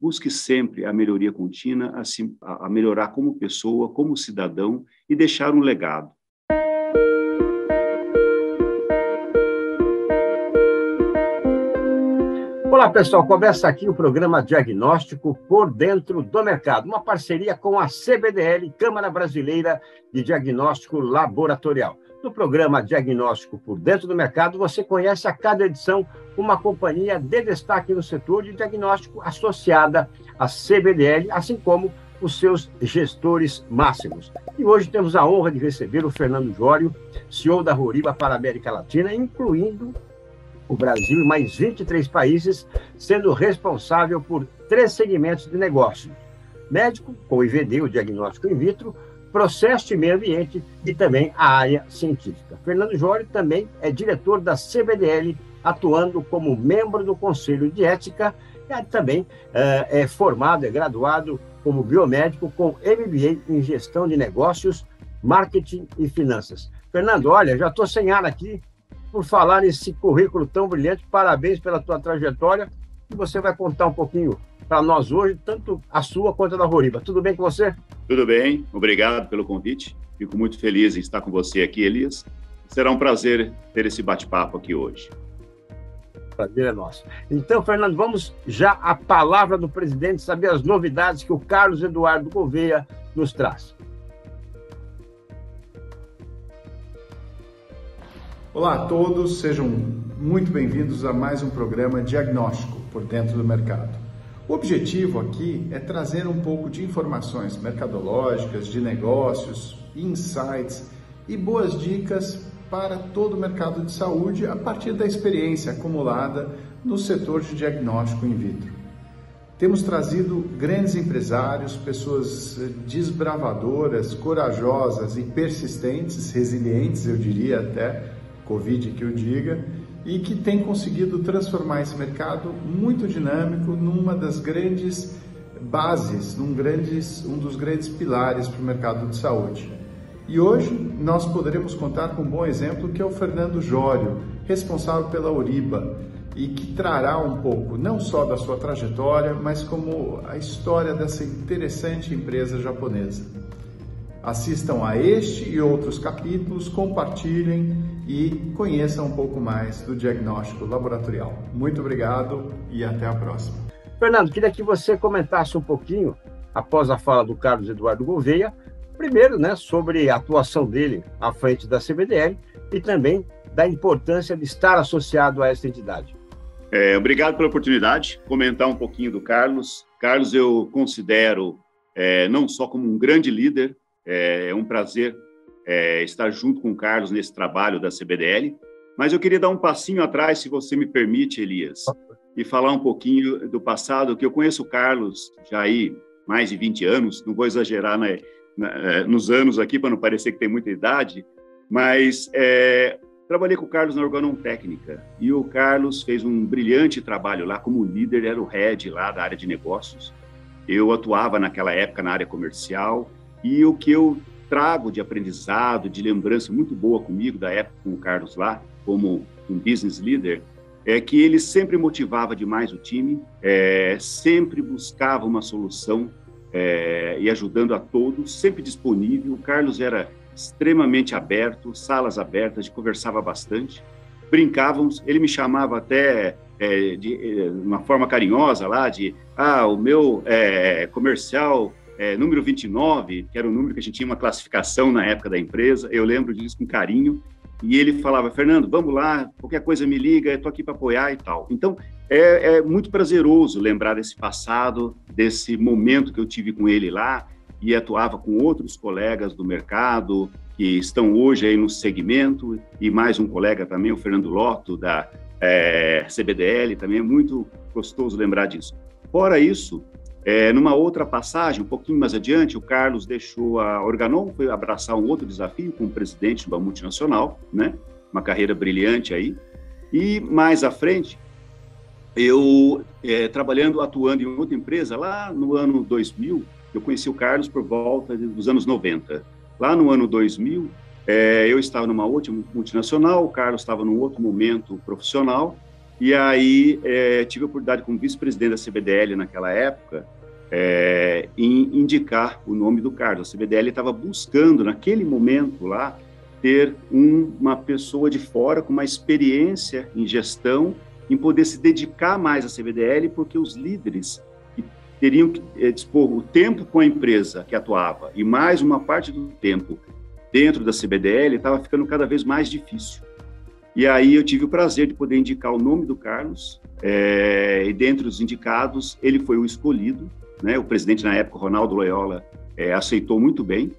busque sempre a melhoria contínua, a melhorar como pessoa, como cidadão e deixar um legado. Olá, pessoal. Começa aqui o programa Diagnóstico por Dentro do Mercado, uma parceria com a CBDL, Câmara Brasileira de Diagnóstico Laboratorial. No programa Diagnóstico por Dentro do Mercado, você conhece a cada edição uma companhia de destaque no setor de diagnóstico associada à CBDL, assim como os seus gestores máximos. E hoje temos a honra de receber o Fernando Jório, CEO da Horiba para a América Latina, incluindo o Brasil e mais 23 países, sendo responsável por 3 segmentos de negócio: médico, com o IVD, o diagnóstico in vitro, processo de meio ambiente e também a área científica. Fernando Jório também é diretor da CBDL, atuando como membro do Conselho de Ética, e também é formado, é graduado como biomédico com MBA em Gestão de Negócios, Marketing e Finanças. Fernando, olha, já estou sem ar aqui por falar nesse currículo tão brilhante. Parabéns pela tua trajetória, e você vai contar um pouquinho para nós hoje, tanto a sua quanto a da Horiba. Tudo bem com você? Tudo bem, obrigado pelo convite. Fico muito feliz em estar com você aqui, Elias. Será um prazer ter esse bate-papo aqui hoje. O prazer é nosso. Então, Fernando, vamos já à palavra do presidente, saber as novidades que o Carlos Eduardo Gouveia nos traz. Olá a todos, sejam muito bem-vindos a mais um programa Diagnóstico por Dentro do Mercado. O objetivo aqui é trazer um pouco de informações mercadológicas, de negócios, insights e boas dicas para todo o mercado de saúde a partir da experiência acumulada no setor de diagnóstico in vitro. Temos trazido grandes empresários, pessoas desbravadoras, corajosas e persistentes, resilientes, eu diria até, Covid que eu diga, e que tem conseguido transformar esse mercado muito dinâmico numa das grandes bases, um dos grandes pilares para o mercado de saúde. E hoje nós poderemos contar com um bom exemplo, que é o Fernando Jório, responsável pela Horiba, e que trará um pouco não só da sua trajetória, mas como a história dessa interessante empresa japonesa. Assistam a este e outros capítulos, compartilhem e conheçam um pouco mais do diagnóstico laboratorial. Muito obrigado e até a próxima. Fernando, queria que você comentasse um pouquinho, após a fala do Carlos Eduardo Gouveia, primeiro, sobre a atuação dele à frente da CBDL e também da importância de estar associado a essa entidade. Obrigado pela oportunidade, comentar um pouquinho do Carlos. Carlos eu considero não só como um grande líder, é um prazer estar junto com o Carlos nesse trabalho da CBDL, mas eu queria dar um passinho atrás, se você me permite, Elias, e falar um pouquinho do passado, que eu conheço o Carlos já aí mais de 20 anos, não vou exagerar nos anos aqui para não parecer que tem muita idade, mas trabalhei com o Carlos na Organon Técnica, e o Carlos fez um brilhante trabalho lá como líder, era o head lá da área de negócios. Eu atuava naquela época na área comercial, e o que eu trago de aprendizado, de lembrança muito boa comigo da época com o Carlos lá, como um business leader, é que ele sempre motivava demais o time, sempre buscava uma solução e ajudando a todos, sempre disponível. O Carlos era extremamente aberto, salas abertas, conversava bastante, brincávamos, ele me chamava até de uma forma carinhosa lá, o meu comercial número 29, que era o número que a gente tinha uma classificação na época da empresa, eu lembro disso com carinho, e ele falava: Fernando, vamos lá, qualquer coisa me liga, eu estou aqui para apoiar e tal. Então, é muito prazeroso lembrar desse passado, desse momento que eu tive com ele lá, e atuava com outros colegas do mercado, que estão hoje aí no segmento, e mais um colega também, o Fernando Lotto, da CBDL, também é muito gostoso lembrar disso. Fora isso, numa outra passagem, um pouquinho mais adiante, o Carlos deixou a Organon, foi abraçar um outro desafio como presidente de uma multinacional, né? Uma carreira brilhante aí. E mais à frente, eu atuando em outra empresa, lá no ano 2000, eu conheci o Carlos por volta dos anos 90. Lá no ano 2000, eu estava numa outra multinacional, o Carlos estava num outro momento profissional, E aí tive a oportunidade, como vice-presidente da CBDL naquela época, em indicar o nome do Carlos. A CBDL estava buscando, naquele momento lá, ter uma pessoa de fora com uma experiência em gestão, em poder se dedicar mais à CBDL, porque os líderes que teriam que dispor o tempo com a empresa que atuava e mais uma parte do tempo dentro da CBDL estava ficando cada vez mais difícil. E aí eu tive o prazer de poder indicar o nome do Carlos, e dentre os indicados, ele foi o escolhido, né? O presidente na época, Ronaldo Loyola, aceitou muito bem,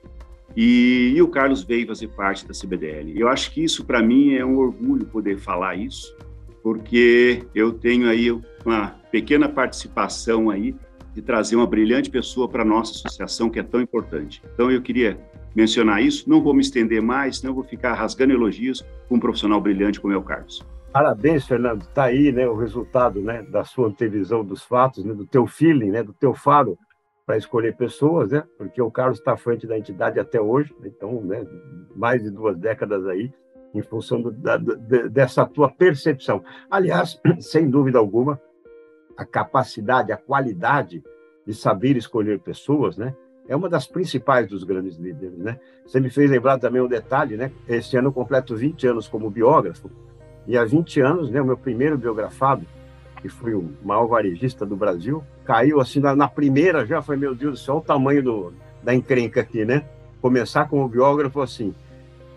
e o Carlos veio fazer parte da CBDL. Eu acho que isso, para mim, é um orgulho poder falar isso, porque eu tenho aí uma pequena participação aí de trazer uma brilhante pessoa para a nossa associação, que é tão importante. Então, eu queria mencionar isso, não vou me estender mais, senão eu vou ficar rasgando elogios com um profissional brilhante como é o Carlos. Parabéns, Fernando. Está aí, né, o resultado, né, da sua antevisão dos fatos, né, do teu feeling, né, do teu faro para escolher pessoas, né, porque o Carlos está à frente da entidade até hoje, então, né, mais de 2 décadas aí, em função dessa tua percepção. Aliás, sem dúvida alguma, a capacidade, a qualidade de saber escolher pessoas, né, é uma das principais dos grandes líderes, né? Você me fez lembrar também um detalhe, né? Esse ano eu completo 20 anos como biógrafo, e há 20 anos, né, o meu primeiro biografado, que foi o maior varejista do Brasil, caiu assim na primeira já, foi, meu Deus do céu, o tamanho da encrenca aqui, né? Começar como biógrafo assim.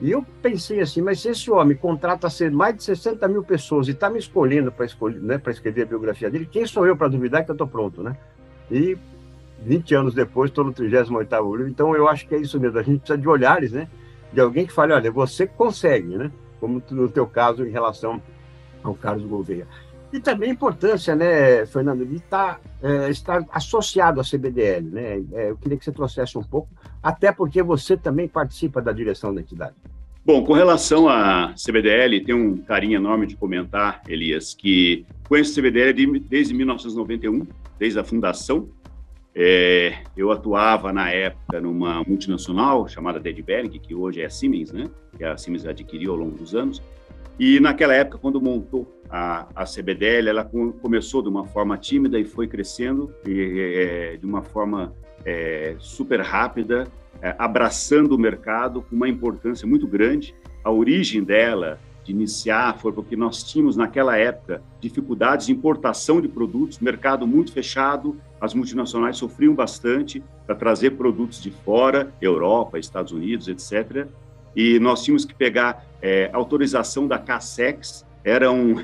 E eu pensei assim, mas se esse homem contrata mais de 60 mil pessoas e está me escolhendo para escrever a biografia dele, quem sou eu para duvidar que eu estou pronto, né? E 20 anos depois, estou no 38º livro, então eu acho que é isso mesmo, a gente precisa de olhares, né? De alguém que fale, olha, você consegue, né? Como no teu caso, em relação ao Carlos Gouveia. E também a importância, né, Fernando, de estar associado à CBDL, né? Eu queria que você trouxesse um pouco, até porque você também participa da direção da entidade. Bom, com relação à CBDL, tem um carinho enorme de comentar, Elias, que conheço a CBDL desde 1991, desde a fundação. Eu atuava, na época, numa multinacional chamada Ted Belling, que hoje é a Siemens, né? Que a Siemens adquiriu ao longo dos anos. E, naquela época, quando montou a CBDL, ela começou de uma forma tímida e foi crescendo de uma forma super rápida, abraçando o mercado com uma importância muito grande. A origem dela, de iniciar, foi porque nós tínhamos, naquela época, dificuldades de importação de produtos, mercado muito fechado, as multinacionais sofriam bastante para trazer produtos de fora, Europa, Estados Unidos, etc. E nós tínhamos que pegar autorização da CASEX, era um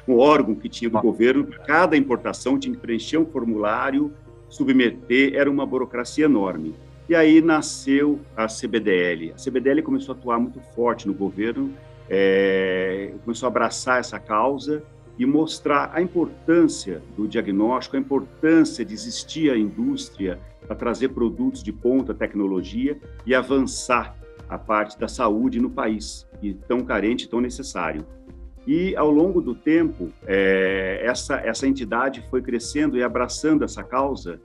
órgão que tinha do governo, cada importação tinha que preencher um formulário, submeter, era uma burocracia enorme. E aí nasceu a CBDL. A CBDL começou a atuar muito forte no governo, começou a abraçar essa causa e mostrar a importância do diagnóstico, a importância de existir a indústria para trazer produtos de ponta tecnologia e avançar a parte da saúde no país, e tão carente, tão necessário. E, ao longo do tempo, essa entidade foi crescendo e abraçando essa causa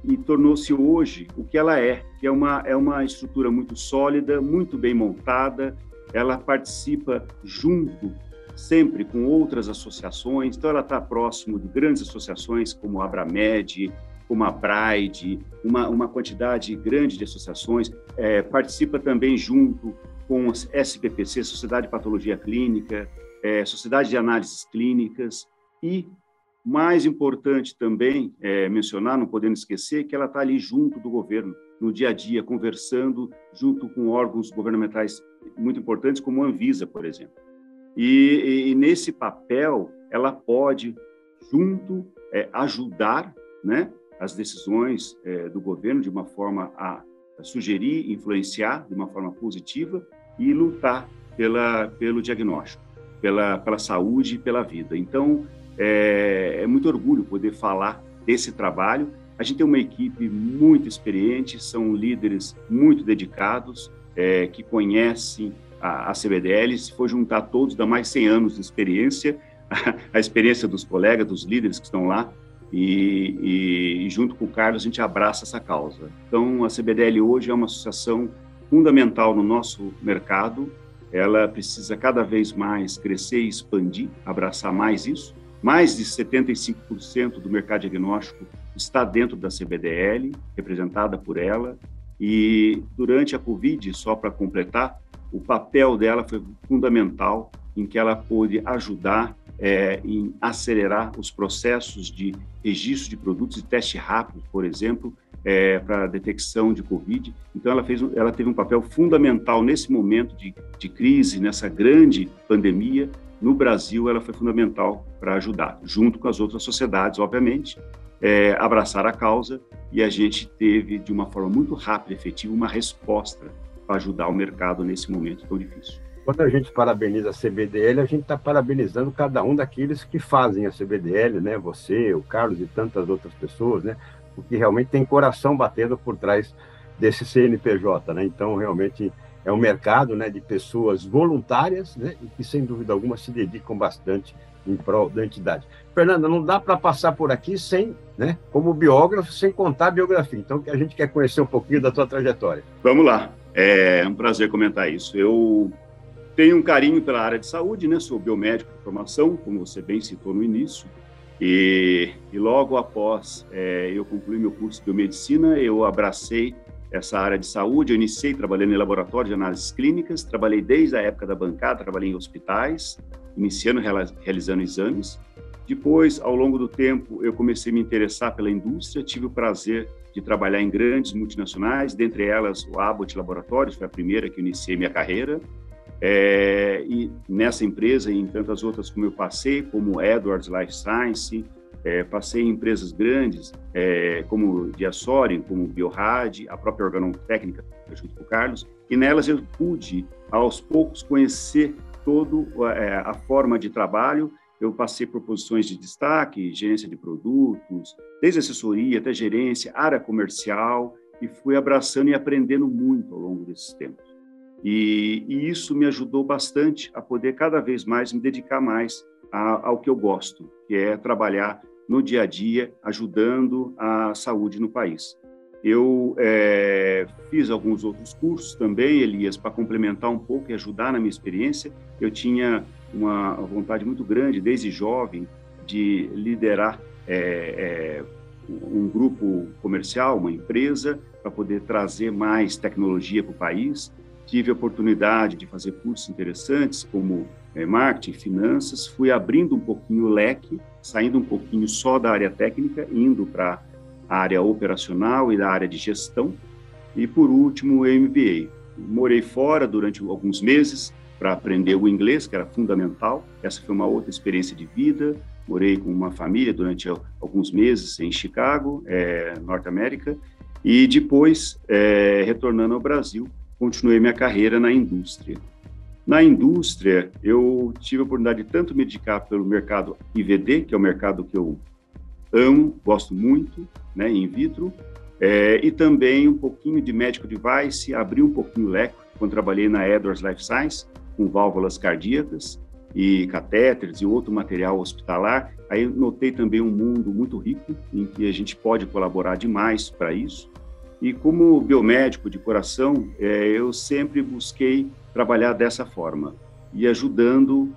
e tornou-se hoje o que ela é, que é uma estrutura muito sólida, muito bem montada. Ela participa junto, sempre com outras associações, então ela está próximo de grandes associações como a Abramed, como a Braide, uma quantidade grande de associações, participa também junto com as SPPC, Sociedade de Patologia Clínica, Sociedade de Análises Clínicas, e, mais importante também mencionar, não podemos esquecer, que ela está ali junto do governo, no dia a dia, conversando junto com órgãos governamentais muito importantes, como a Anvisa, por exemplo. E nesse papel, ela pode, junto, ajudar, né, as decisões do governo de uma forma a sugerir, influenciar de uma forma positiva e lutar pelo diagnóstico, pela saúde e pela vida. Então, é muito orgulho poder falar desse trabalho. A gente tem uma equipe muito experiente, são líderes muito dedicados, que conhecem a CBDL. Se for juntar todos, dá mais 100 anos de experiência, a experiência dos colegas, dos líderes que estão lá, e junto com o Carlos a gente abraça essa causa. Então, a CBDL hoje é uma associação fundamental no nosso mercado. Ela precisa cada vez mais crescer e expandir, abraçar mais isso, Mais de 75% do mercado diagnóstico está dentro da CBDL, representada por ela, e durante a Covid, só para completar, o papel dela foi fundamental em que ela pôde ajudar em acelerar os processos de registro de produtos e teste rápido, por exemplo, para a detecção de Covid. Então, ela teve um papel fundamental nesse momento de crise, nessa grande pandemia. No Brasil, ela foi fundamental para ajudar, junto com as outras sociedades, obviamente, abraçar a causa, e a gente teve, de uma forma muito rápida e efetiva, uma resposta para ajudar o mercado nesse momento tão difícil. Quando a gente parabeniza a CBDL, a gente está parabenizando cada um daqueles que fazem a CBDL, né? Você, o Carlos e tantas outras pessoas, né? Porque realmente tem coração batendo por trás desse CNPJ, né? Então, realmente, é um mercado, né, de pessoas voluntárias, né, e que, sem dúvida alguma, se dedicam bastante em prol da entidade. Fernanda, não dá para passar por aqui sem, né, como biógrafo, sem contar a biografia. Então, a gente quer conhecer um pouquinho da tua trajetória. Vamos lá. É um prazer comentar isso. Eu tenho um carinho pela área de saúde, né? Sou biomédico de formação, como você bem citou no início, e logo após eu concluir meu curso de biomedicina, eu abracei essa área de saúde. Eu iniciei trabalhando em laboratório de análises clínicas, trabalhei desde a época da bancada, trabalhei em hospitais, iniciando realizando exames. Depois, ao longo do tempo, eu comecei a me interessar pela indústria, tive o prazer de trabalhar em grandes multinacionais, dentre elas o Abbott Laboratórios, foi a primeira que eu iniciei minha carreira. E nessa empresa e em tantas outras como eu passei, como Edwards Life Science, passei em empresas grandes, como Diassorin, como Biorad, a própria Organotécnica, junto com o Carlos, e nelas eu pude, aos poucos, conhecer toda a forma de trabalho. Eu passei por posições de destaque, gerência de produtos, desde assessoria até gerência, área comercial, e fui abraçando e aprendendo muito ao longo desses tempos. E isso me ajudou bastante a poder cada vez mais me dedicar mais ao que eu gosto, que é trabalhar no dia a dia, ajudando a saúde no país. Eu fiz alguns outros cursos também, Elias, para complementar um pouco e ajudar na minha experiência. Eu tinha uma vontade muito grande, desde jovem, de liderar um grupo comercial, uma empresa, para poder trazer mais tecnologia para o país. Tive a oportunidade de fazer cursos interessantes, como marketing, finanças. Fui abrindo um pouquinho o leque, saindo um pouquinho só da área técnica, indo para a área operacional e da área de gestão. E, por último, o MBA. Morei fora durante alguns meses para aprender o inglês, que era fundamental. Essa foi uma outra experiência de vida. Morei com uma família durante alguns meses em Chicago, Norte América. E depois, retornando ao Brasil, continuei minha carreira na indústria. Na indústria, eu tive a oportunidade de tanto me dedicar pelo mercado IVD, que é o mercado que eu amo, gosto muito, né, in vitro, e também um pouquinho de medical device, abri um pouquinho o leque, quando trabalhei na Edwards Life Science, com válvulas cardíacas e catéteres e outro material hospitalar. Aí notei também um mundo muito rico, em que a gente pode colaborar demais para isso. E como biomédico de coração, eu sempre busquei trabalhar dessa forma, e ajudando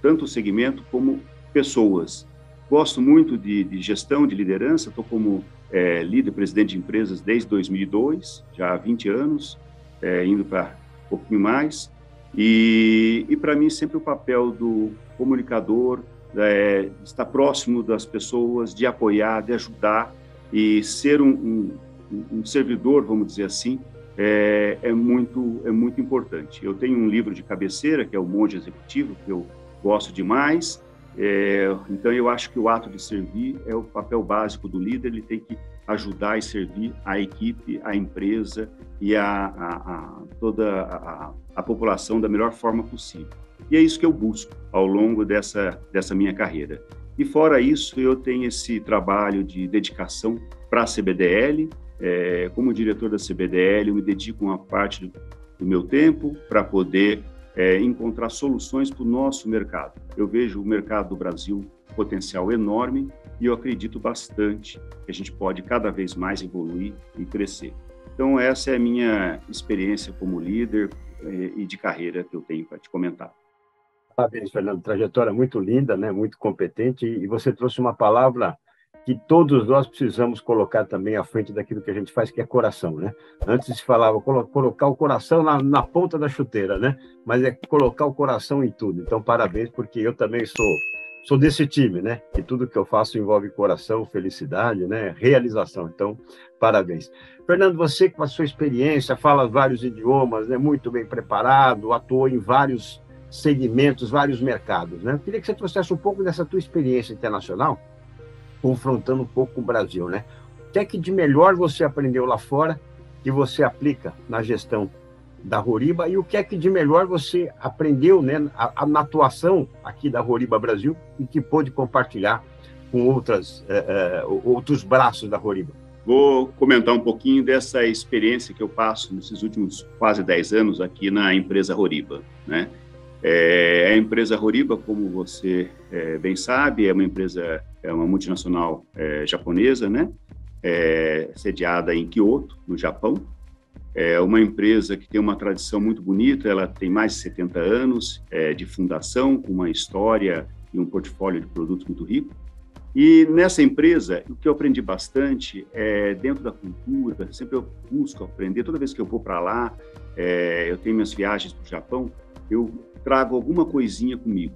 tanto o segmento como pessoas. Gosto muito de gestão, de liderança, estou como líder, presidente de empresas desde 2002, já há 20 anos, indo para um pouquinho mais. E para mim sempre o papel do comunicador, estar próximo das pessoas, de apoiar, de ajudar e ser um servidor, vamos dizer assim, é muito importante. Eu tenho um livro de cabeceira, que é o Monge Executivo, que eu gosto demais. Então, eu acho que o ato de servir é o papel básico do líder. Ele tem que ajudar e servir a equipe, a empresa e toda a população da melhor forma possível. E é isso que eu busco ao longo dessa minha carreira. E fora isso, eu tenho esse trabalho de dedicação para a CBDL. Como diretor da CBDL, eu me dedico uma parte do meu tempo para poder encontrar soluções para o nosso mercado. Eu vejo o mercado do Brasil potencial enorme e eu acredito bastante que a gente pode cada vez mais evoluir e crescer. Então, essa é a minha experiência como líder e de carreira que eu tenho para te comentar. Parabéns, Fernando. Trajetória muito linda, né? Muito competente. E você trouxe uma palavra que todos nós precisamos colocar também à frente daquilo que a gente faz, que é coração, né? Antes se falava colocar o coração na ponta da chuteira, né? Mas é colocar o coração em tudo. Então, parabéns, porque eu também sou desse time, né? E tudo que eu faço envolve coração, felicidade, né? Realização. Então, parabéns. Fernando, você com a sua experiência, fala vários idiomas, né? Muito bem preparado, atuou em vários segmentos, vários mercados, né? Eu queria que você trouxesse um pouco dessa tua experiência internacional, confrontando um pouco com o Brasil, né? O que é que de melhor você aprendeu lá fora que você aplica na gestão da Horiba e o que é que de melhor você aprendeu, né, na atuação aqui da Horiba Brasil e que pôde compartilhar com outros braços da Horiba? Vou comentar um pouquinho dessa experiência que eu passo nesses últimos quase 10 anos aqui na empresa Horiba, né? A empresa Horiba, como você bem sabe, é uma multinacional japonesa, né? Sediada em Kyoto, no Japão. É uma empresa que tem uma tradição muito bonita, ela tem mais de 70 anos de fundação, com uma história e um portfólio de produtos muito rico. E nessa empresa, o que eu aprendi bastante é dentro da cultura, sempre eu busco aprender, toda vez que eu vou para lá, eu tenho minhas viagens para o Japão, eu trago alguma coisinha comigo.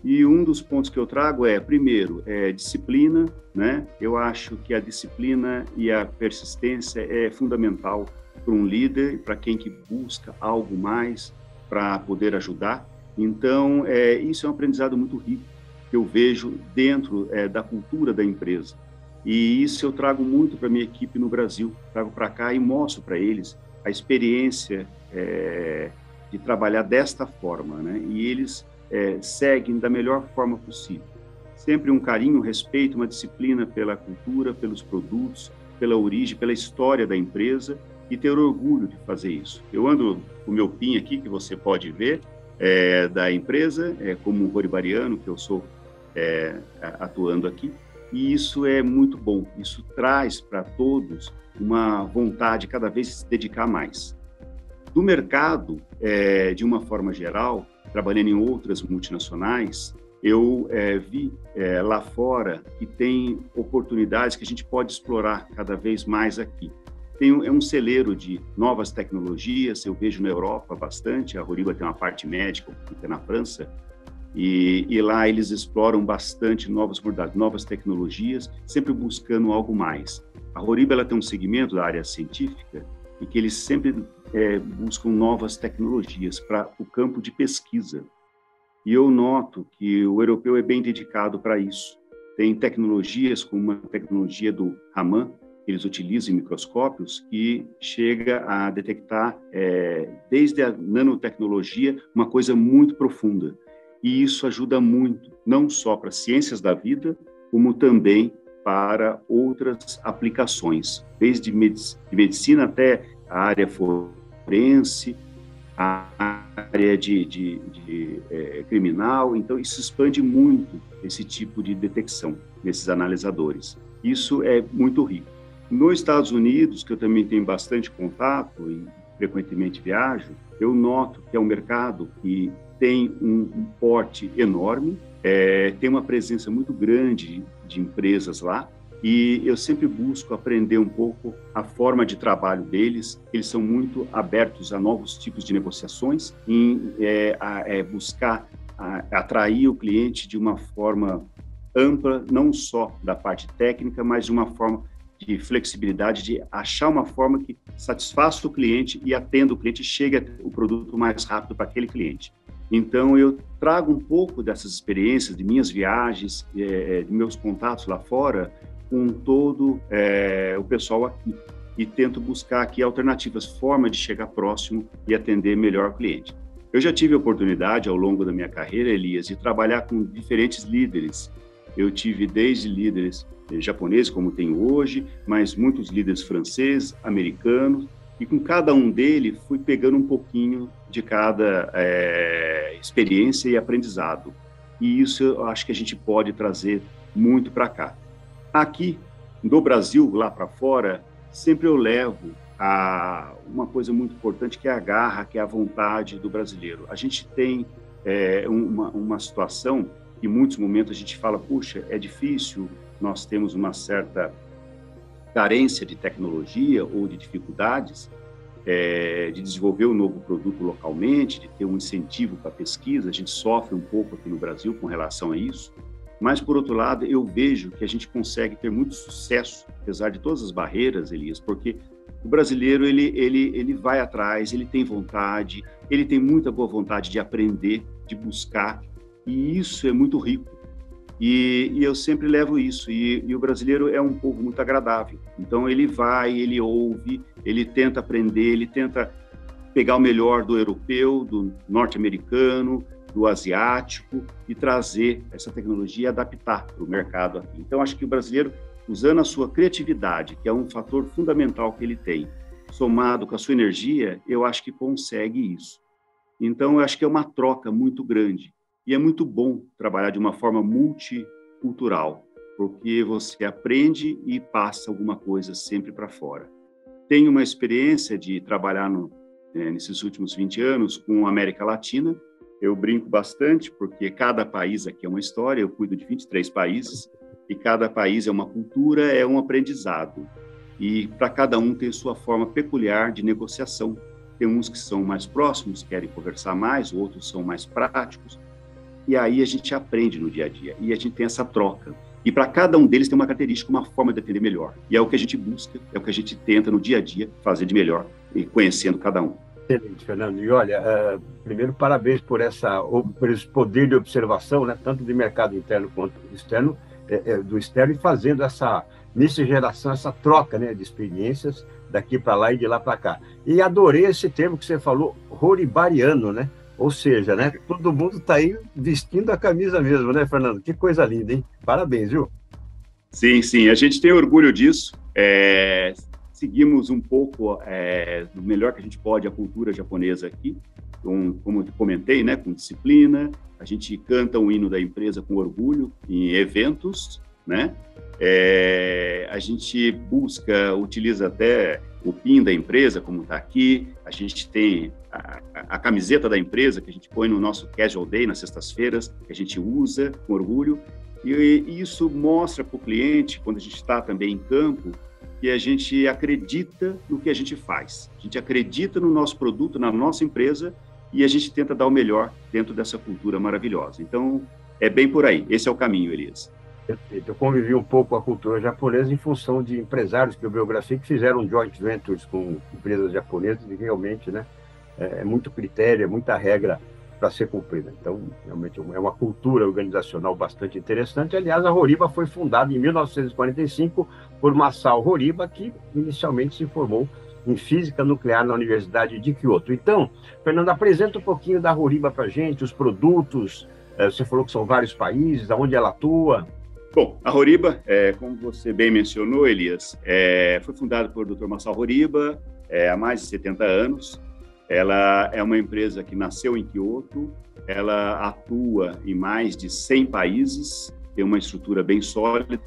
E um dos pontos que eu trago primeiro, disciplina, né? Eu acho que a disciplina e a persistência é fundamental para um líder, para quem que busca algo mais para poder ajudar. Então, isso é um aprendizado muito rico que eu vejo dentro da cultura da empresa. E isso eu trago muito para a minha equipe no Brasil, trago para cá e mostro para eles a experiência de trabalhar desta forma, né? E eles seguem da melhor forma possível. Sempre um carinho, um respeito, uma disciplina pela cultura, pelos produtos, pela origem, pela história da empresa e ter orgulho de fazer isso. Eu ando com o meu PIN aqui, que você pode ver, da empresa, como um horibariano que eu sou atuando aqui, e isso é muito bom. Isso traz para todos uma vontade cada vez de se dedicar mais. Do mercado, de uma forma geral, trabalhando em outras multinacionais, eu vi lá fora que tem oportunidades que a gente pode explorar cada vez mais aqui. É um celeiro de novas tecnologias, eu vejo na Europa bastante, a Horiba tem uma parte médica, fica na França, e lá eles exploram bastante novas modalidades, novas tecnologias, sempre buscando algo mais. A Horiba ela tem um segmento da área científica e que eles sempre buscam novas tecnologias para o campo de pesquisa. E eu noto que o europeu é bem dedicado para isso. Tem tecnologias como a tecnologia do Raman, que eles utilizam em microscópios, que chega a detectar, desde a nanotecnologia, uma coisa muito profunda. E isso ajuda muito, não só para ciências da vida, como também para outras aplicações, desde medicina até a área forense, a área de criminal. Então, isso expande muito esse tipo de detecção nesses analisadores. Isso é muito rico. Nos Estados Unidos, que eu também tenho bastante contato e frequentemente viajo, eu noto que é um mercado que tem um porte enorme, tem uma presença muito grande de empresas lá, e eu sempre busco aprender um pouco a forma de trabalho deles. Eles são muito abertos a novos tipos de negociações, em buscar atrair o cliente de uma forma ampla, não só da parte técnica, mas de uma forma de flexibilidade, de achar uma forma que satisfaça o cliente e atenda o cliente, chegue o produto mais rápido para aquele cliente. Então, eu trago um pouco dessas experiências de minhas viagens, de meus contatos lá fora, com todo o pessoal aqui, e tento buscar aqui alternativas, formas de chegar próximo e atender melhor o cliente. Eu já tive a oportunidade, ao longo da minha carreira, Elias, de trabalhar com diferentes líderes. Eu tive desde líderes japoneses, como tenho hoje, mas muitos líderes franceses, americanos, e com cada um deles fui pegando um pouquinho de cada experiência e aprendizado. E isso eu acho que a gente pode trazer muito para cá. Aqui, do Brasil, lá para fora, sempre eu levo a uma coisa muito importante, que é a garra, que é a vontade do brasileiro. A gente tem uma situação que em muitos momentos a gente fala, puxa, é difícil, nós temos uma certa carência de tecnologia ou de dificuldades de desenvolver um novo produto localmente, de ter um incentivo para a pesquisa. A gente sofre um pouco aqui no Brasil com relação a isso, mas, por outro lado, eu vejo que a gente consegue ter muito sucesso, apesar de todas as barreiras, Elias, porque o brasileiro, ele vai atrás, ele tem vontade, ele tem muita boa vontade de aprender, de buscar, e isso é muito rico. E eu sempre levo isso, e o brasileiro é um povo muito agradável. Então, ele vai, ele ouve, ele tenta aprender, ele tenta pegar o melhor do europeu, do norte-americano, do asiático, e trazer essa tecnologia e adaptar para o mercado aqui. Então, acho que o brasileiro, usando a sua criatividade, que é um fator fundamental que ele tem, somado com a sua energia, eu acho que consegue isso. Então, eu acho que é uma troca muito grande. E é muito bom trabalhar de uma forma multicultural, porque você aprende e passa alguma coisa sempre para fora. Tenho uma experiência de trabalhar nesses últimos 20 anos com a América Latina. Eu brinco bastante, porque cada país aqui é uma história, eu cuido de 23 países, e cada país é uma cultura, é um aprendizado. E para cada um tem sua forma peculiar de negociação. Tem uns que são mais próximos, querem conversar mais, outros são mais práticos. E aí a gente aprende no dia a dia, e a gente tem essa troca. E para cada um deles tem uma característica, uma forma de atender melhor. E é o que a gente busca, é o que a gente tenta no dia a dia fazer de melhor, e conhecendo cada um. Excelente, Fernando. E olha, primeiro, parabéns por esse poder de observação, né, tanto de mercado interno quanto externo, do externo, e fazendo essa miscigenação, essa troca, né, de experiências daqui para lá e de lá para cá. E adorei esse termo que você falou, roribariano, né? Ou seja, né, todo mundo está aí vestindo a camisa mesmo, né, Fernando? Que coisa linda, hein? Parabéns, viu? Sim, sim, a gente tem orgulho disso. Seguimos um pouco, do melhor que a gente pode, a cultura japonesa aqui, como eu comentei, né, com disciplina. A gente canta o hino da empresa com orgulho em eventos, né? A gente utiliza até o PIN da empresa, como está aqui. A gente tem a camiseta da empresa que a gente põe no nosso Casual Day, nas sextas-feiras, que a gente usa com orgulho. E isso mostra para o cliente, quando a gente está também em campo, que a gente acredita no que a gente faz. A gente acredita no nosso produto, na nossa empresa, e a gente tenta dar o melhor dentro dessa cultura maravilhosa. Então, é bem por aí. Esse é o caminho, Elias. Perfeito. Eu convivi um pouco com a cultura japonesa em função de empresários que eu biografei que fizeram joint ventures com empresas japonesas, e realmente, né, é muito critério, é muita regra para ser cumprida. Então, realmente é uma cultura organizacional bastante interessante. Aliás, a Horiba foi fundada em 1945 por Masao Horiba, que inicialmente se formou em física nuclear na Universidade de Kyoto. Então, Fernando, apresenta um pouquinho da Horiba para a gente, os produtos. Você falou que são vários países, aonde ela atua. Bom, a Horiba, como você bem mencionou, Elias, foi fundada por Dr. Masao Horiba há mais de 70 anos. Ela é uma empresa que nasceu em Kyoto, ela atua em mais de 100 países, tem uma estrutura bem sólida,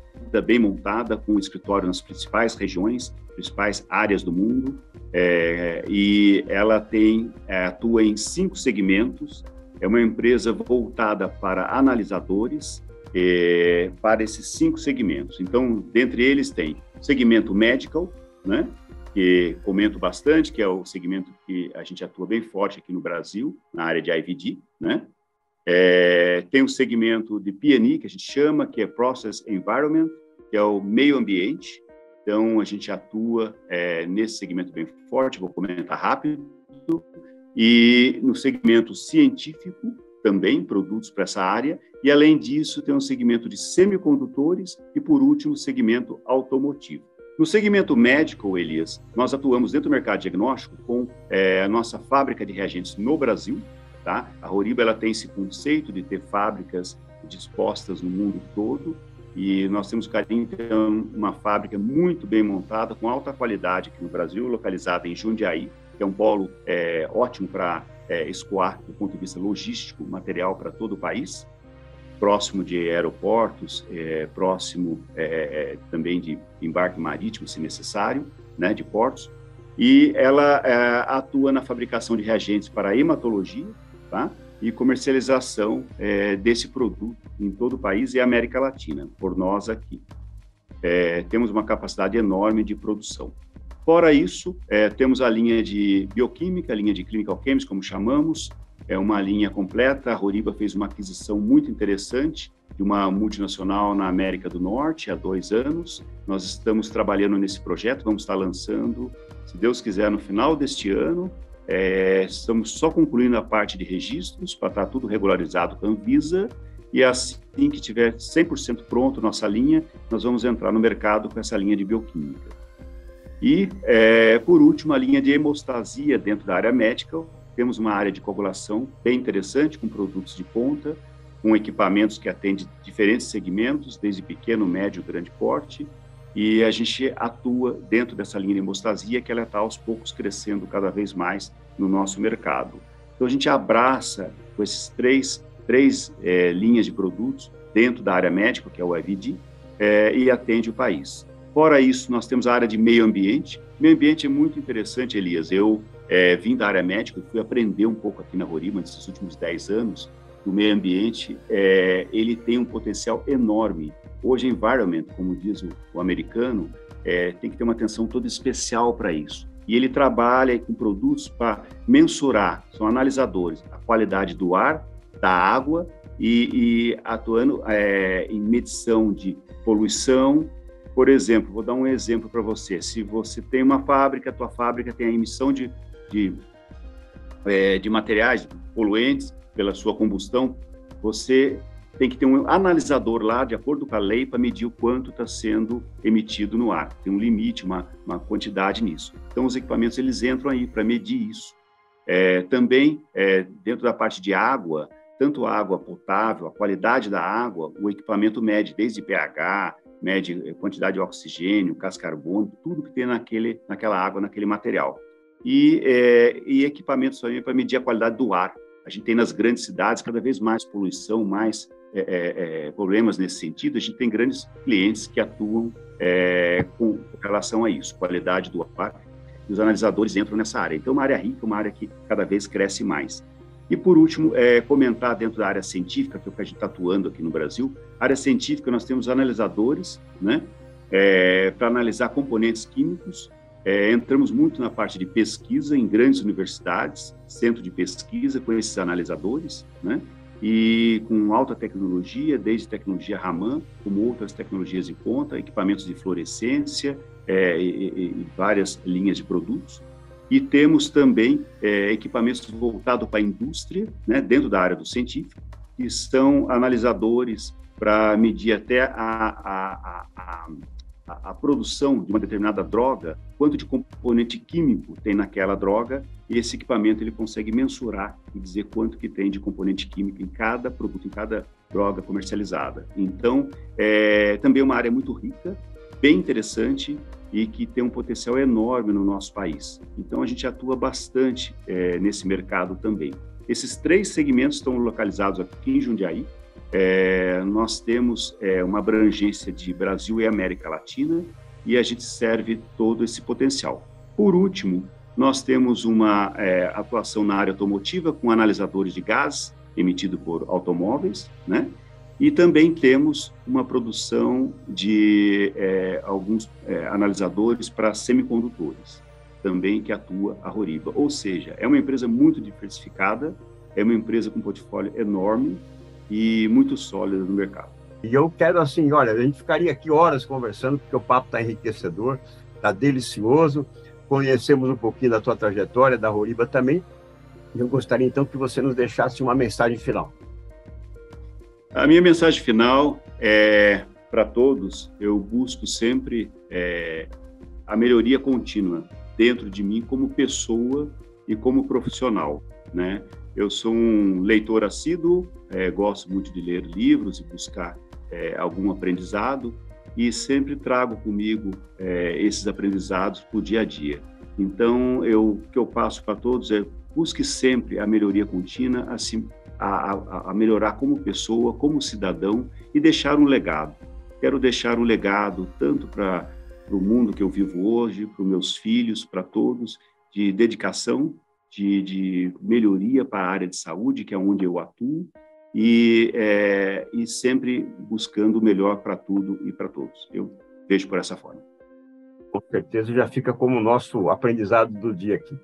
bem montada, com escritório nas principais regiões, principais áreas do mundo, e ela atua em 5 segmentos. É uma empresa voltada para analisadores, para esses 5 segmentos. Então, dentre eles tem o segmento medical, né, que comento bastante, que é o segmento que a gente atua bem forte aqui no Brasil, na área de IVD, né? Tem o segmento de P&E, que a gente chama, que é Process Environment, que é o meio ambiente. Então, a gente atua nesse segmento bem forte, vou comentar rápido. E no segmento científico, também produtos para essa área. E, além disso, tem um segmento de semicondutores e, por último, o segmento automotivo. No segmento médico, Elias, nós atuamos dentro do mercado diagnóstico com a nossa fábrica de reagentes no Brasil. Tá? A Horiba ela tem esse conceito de ter fábricas dispostas no mundo todo, e nós temos carinho de ter uma fábrica muito bem montada, com alta qualidade aqui no Brasil, localizada em Jundiaí, que é um polo ótimo para escoar do ponto de vista logístico, material para todo o país, próximo de aeroportos, próximo também de embarque marítimo, se necessário, né, de portos. E ela atua na fabricação de reagentes para hematologia, tá? e comercialização desse produto em todo o país e América Latina, por nós aqui. Temos uma capacidade enorme de produção. Fora isso, temos a linha de bioquímica, a linha de clinical chemistry, como chamamos, é uma linha completa. A Horiba fez uma aquisição muito interessante de uma multinacional na América do Norte há 2 anos. Nós estamos trabalhando nesse projeto, vamos estar lançando, se Deus quiser, no final deste ano. Estamos só concluindo a parte de registros para estar tudo regularizado com a Anvisa, e assim que tiver 100% pronto nossa linha, nós vamos entrar no mercado com essa linha de bioquímica. E, por último, a linha de hemostasia dentro da área médica. Temos uma área de coagulação bem interessante, com produtos de ponta, com equipamentos que atendem diferentes segmentos, desde pequeno, médio, grande porte, e a gente atua dentro dessa linha de hemostasia, que ela está aos poucos crescendo cada vez mais no nosso mercado. Então, a gente abraça com esses três linhas de produtos dentro da área médica, que é o IVD, e atende o país. Fora isso, nós temos a área de meio ambiente. Meio ambiente é muito interessante, Elias. Eu vim da área médica e fui aprender um pouco aqui na Horiba, nesses últimos 10 anos. O meio ambiente, ele tem um potencial enorme. Hoje, environment, como diz o americano, tem que ter uma atenção toda especial para isso. E ele trabalha com produtos para mensurar, são analisadores, a qualidade do ar, da água e atuando em medição de poluição. Por exemplo, vou dar um exemplo para você. Se você tem uma fábrica, a tua fábrica tem a emissão de materiais poluentes pela sua combustão, você tem que ter um analisador lá, de acordo com a lei, para medir o quanto está sendo emitido no ar. Tem um limite, uma quantidade nisso. Então, os equipamentos, eles entram aí para medir isso. Também, dentro da parte de água, tanto a água potável, a qualidade da água, o equipamento mede desde pH, mede quantidade de oxigênio, gás carbono, tudo que tem naquela água, naquele material. E equipamentos também para medir a qualidade do ar. A gente tem nas grandes cidades cada vez mais poluição, mais problemas nesse sentido. A gente tem grandes clientes que atuam com relação a isso, qualidade do ar, e os analisadores entram nessa área. Então, uma área rica, uma área que cada vez cresce mais. E, por último, comentar dentro da área científica, que é o que a gente está atuando aqui no Brasil. A área científica, nós temos analisadores, né, para analisar componentes químicos. Entramos muito na parte de pesquisa em grandes universidades, centro de pesquisa com esses analisadores, né, e com alta tecnologia, desde tecnologia Raman, como outras tecnologias de ponta, equipamentos de fluorescência e várias linhas de produtos. E temos também equipamentos voltados para a indústria, né, dentro da área do científico, que são analisadores para medir até a produção de uma determinada droga, quanto de componente químico tem naquela droga, e esse equipamento ele consegue mensurar e dizer quanto que tem de componente químico em cada produto, em cada droga comercializada. Então, também é uma área muito rica, bem interessante, e que tem um potencial enorme no nosso país. Então, a gente atua bastante nesse mercado também. Esses 3 segmentos estão localizados aqui em Jundiaí. Nós temos uma abrangência de Brasil e América Latina, e a gente serve todo esse potencial. Por último, nós temos uma atuação na área automotiva, com analisadores de gás emitido por automóveis, né? E também temos uma produção de alguns analisadores para semicondutores, também que atua a Horiba. Ou seja, é uma empresa muito diversificada, é uma empresa com um portfólio enorme e muito sólida no mercado. E eu quero, assim, olha, a gente ficaria aqui horas conversando, porque o papo está enriquecedor, está delicioso, conhecemos um pouquinho da tua trajetória, da Horiba também, e eu gostaria, então, que você nos deixasse uma mensagem final. A minha mensagem final é para todos. Eu busco sempre a melhoria contínua dentro de mim como pessoa e como profissional, né? Eu sou um leitor assíduo, gosto muito de ler livros e buscar algum aprendizado, e sempre trago comigo esses aprendizados para o dia a dia. Então, o que eu passo para todos é: busque sempre a melhoria contínua, assim, a melhorar como pessoa, como cidadão, e deixar um legado. Quero deixar um legado tanto para o mundo que eu vivo hoje, para os meus filhos, para todos, de dedicação, de melhoria para a área de saúde, que é onde eu atuo, e sempre buscando o melhor para tudo e para todos. Eu vejo por essa forma. Com certeza, já fica como o nosso aprendizado do dia aqui.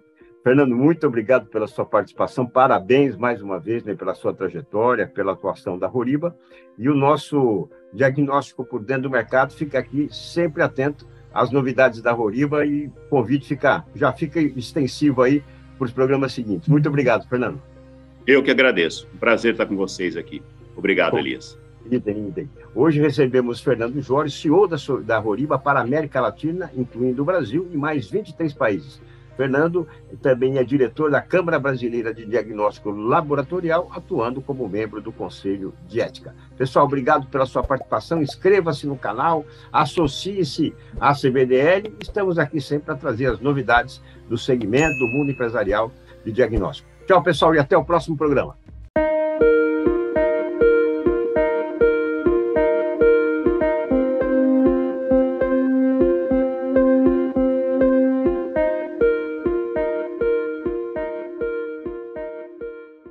Fernando, muito obrigado pela sua participação, parabéns mais uma vez, né, pela sua trajetória, pela atuação da Horiba, e o nosso diagnóstico por dentro do mercado fica aqui sempre atento às novidades da Horiba, e o convite já fica extensivo aí para os programas seguintes. Muito obrigado, Fernando. Eu que agradeço, um prazer estar com vocês aqui. Obrigado, Elias. Idem. Hoje recebemos Fernando Jorge, CEO da Horiba para a América Latina, incluindo o Brasil e mais 23 países. Fernando também é diretor da Câmara Brasileira de Diagnóstico Laboratorial, atuando como membro do Conselho de Ética. Pessoal, obrigado pela sua participação. Inscreva-se no canal, associe-se à CBDL. Estamos aqui sempre para trazer as novidades do segmento do mundo empresarial de diagnóstico. Tchau, pessoal, e até o próximo programa.